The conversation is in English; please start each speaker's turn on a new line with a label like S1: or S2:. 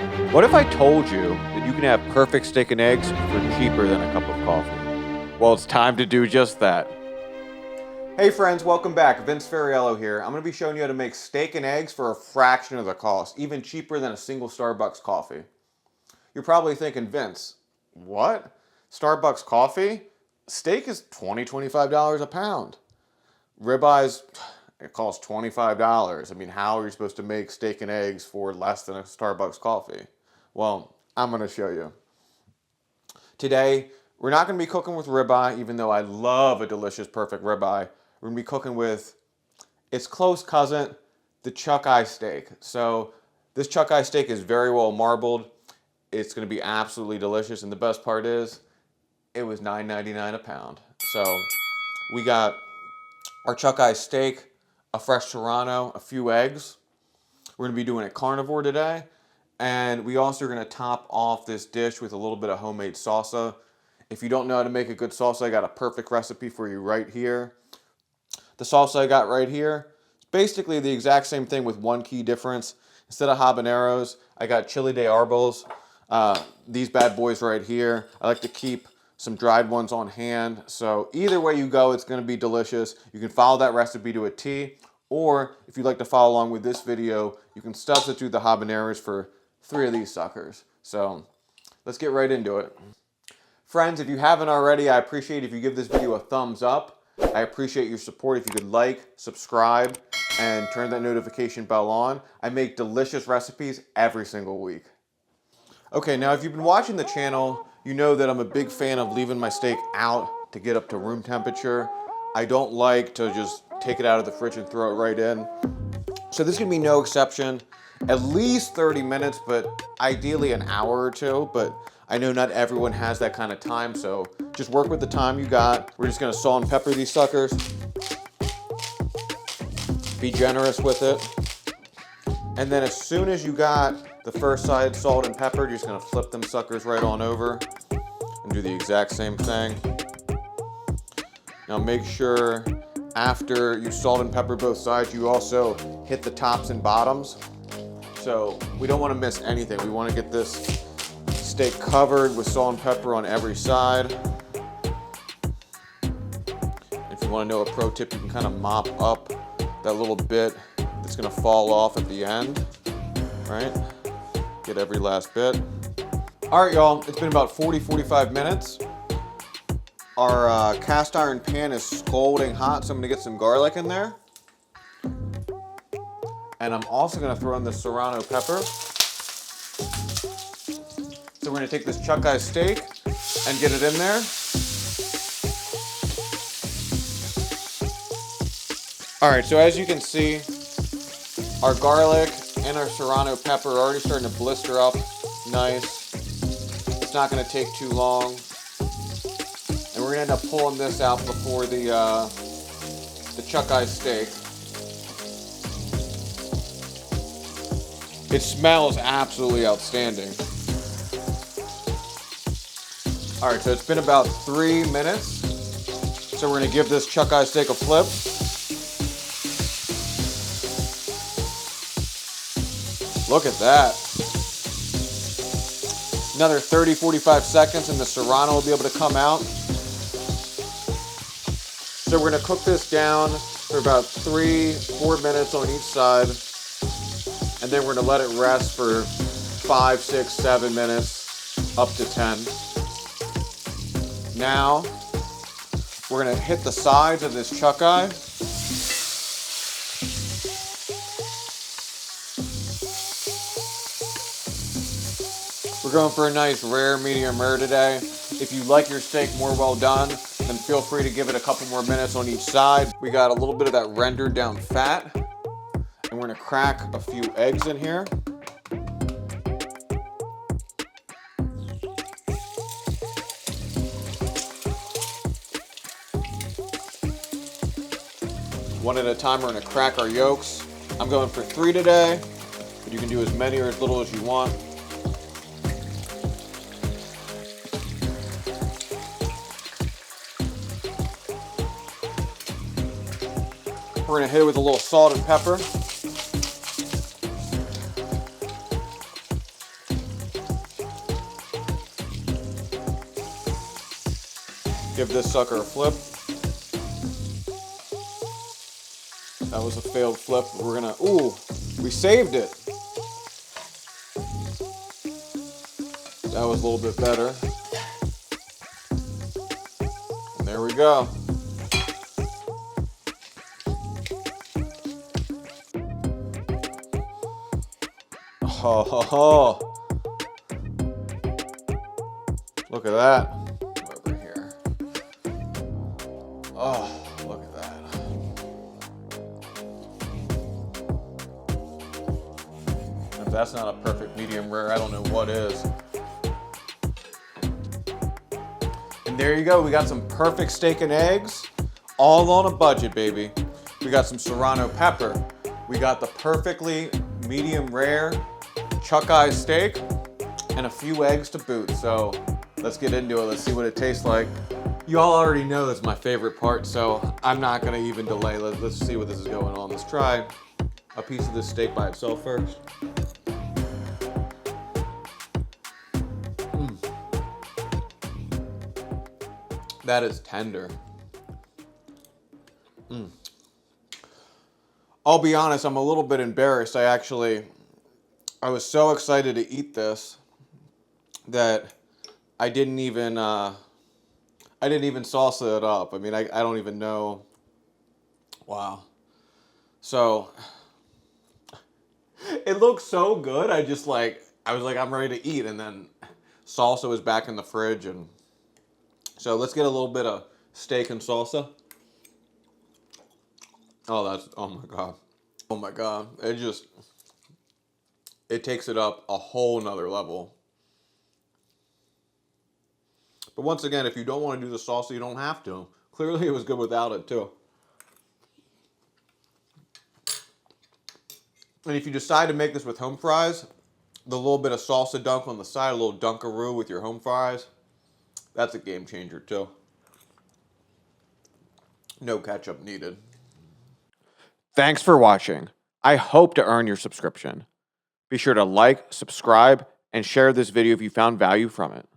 S1: What if I told you that you can have perfect steak and eggs for cheaper than a cup of coffee? Well, it's time to do just that. Hey friends, welcome back. Vince Ferriello here. I'm going to be showing you how to make steak and eggs for a fraction of the cost, even cheaper than a single Starbucks coffee. You're probably thinking, Vince, what? Starbucks coffee? Steak is $25 a pound. Ribeyes, it costs $25. I mean, how are you supposed to make steak and eggs for less than a Starbucks coffee? Well, I'm going to show you. Today, we're not going to be cooking with ribeye, even though I love a delicious, perfect ribeye. We're going to be cooking with its close cousin, the chuck eye steak. So this chuck eye steak is very well marbled. It's going to be absolutely delicious, and the best part is, it was $9.99 a pound. So we got our chuck eye steak, a fresh Serrano, a few eggs. We're going to be doing it carnivore today. And we also are going to top off this dish with a little bit of homemade salsa. If you don't know how to make a good salsa, I got a perfect recipe for you right here. The salsa I got right here is basically the exact same thing with one key difference. Instead of habaneros, I got Chili De Arbol. These bad boys right here. I like to keep some dried ones on hand. So either way you go, it's going to be delicious. You can follow that recipe to a T. Or if you'd like to follow along with this video, you can substitute the habaneros for 3 of these suckers. So let's get right into it. Friends, if you haven't already, I appreciate if you give this video a thumbs up. I appreciate your support if you could like, subscribe, and turn that notification bell on. I make delicious recipes every single week. Okay, now if you've been watching the channel, you know that I'm a big fan of leaving my steak out to get up to room temperature. I don't like to just take it out of the fridge and throw it right in. So this is gonna be no exception. At least 30 minutes, but ideally an hour or two. But I know not everyone has that kind of time, so just work with the time you got. We're just gonna salt and pepper these suckers. Be generous with it. And then as soon as you got the first side salt and peppered, you're just gonna flip them suckers right on over and do the exact same thing. Now make sure after you salt and pepper both sides, you also hit the tops and bottoms. So we don't want to miss anything. We want to get this steak covered with salt and pepper on every side. If you want to know a pro tip, you can kind of mop up that little bit that's going to fall off at the end, right? Get every last bit. All right, y'all, it's been about 40-45 minutes. Our cast iron pan is scalding hot, so I'm going to get some garlic in there. And I'm also going to throw in the Serrano pepper. So we're going to take this chuck eye steak and get it in there. All right, so as you can see, our garlic and our Serrano pepper are already starting to blister up nice. It's not going to take too long. And we're going to end up pulling this out before the chuck eye steak. It smells absolutely outstanding. All right, so it's been about 3 minutes. So we're gonna give this chuck eye steak a flip. Look at that. Another 30-45 seconds and the Serrano will be able to come out. So we're gonna cook this down for about 3-4 minutes on each side. And then we're gonna let it rest for 5, 6, 7 minutes, up to 10. Now, we're gonna hit the sides of this chuck eye. We're going for a nice rare medium rare today. If you like your steak more well done, then feel free to give it a couple more minutes on each side. We got a little bit of that rendered down fat. And we're gonna crack a few eggs in here. One at a time, we're gonna crack our yolks. I'm going for 3 today, but you can do as many or as little as you want. We're gonna hit it with a little salt and pepper. Give this sucker a flip. That was a failed flip. We're gonna, ooh, we saved it. That was a little bit better. And there we go. Oh, ho, ho. Look at that. Over here. Oh, look at that. If that's not a perfect medium rare, I don't know what is. And there you go. We got some perfect steak and eggs, all on a budget, baby. We got some Serrano pepper. We got the perfectly medium rare chuck eye steak and a few eggs to boot. So let's get into it. Let's see what it tastes like. You all already know that's my favorite part, so I'm not gonna even delay. Let's see what this is going on. Let's try a piece of this steak by itself first. That is tender. I'll be honest, I'm a little bit embarrassed. I was so excited to eat this that I didn't even salsa it up. I mean, I don't even know. Wow. So it looks so good. I was like, I'm ready to eat, and then salsa was back in the fridge, and so let's get a little bit of steak and salsa. Oh, oh my God. Oh my God. It takes it up a whole nother level. But once again, if you don't want to do the salsa, you don't have to. Clearly it was good without it too. And if you decide to make this with home fries, the little bit of salsa dunk on the side, a little Dunkaroo with your home fries, that's a game changer too. No ketchup needed. Thanks for watching. I hope to earn your subscription. Be sure to like, subscribe, and share this video if you found value from it.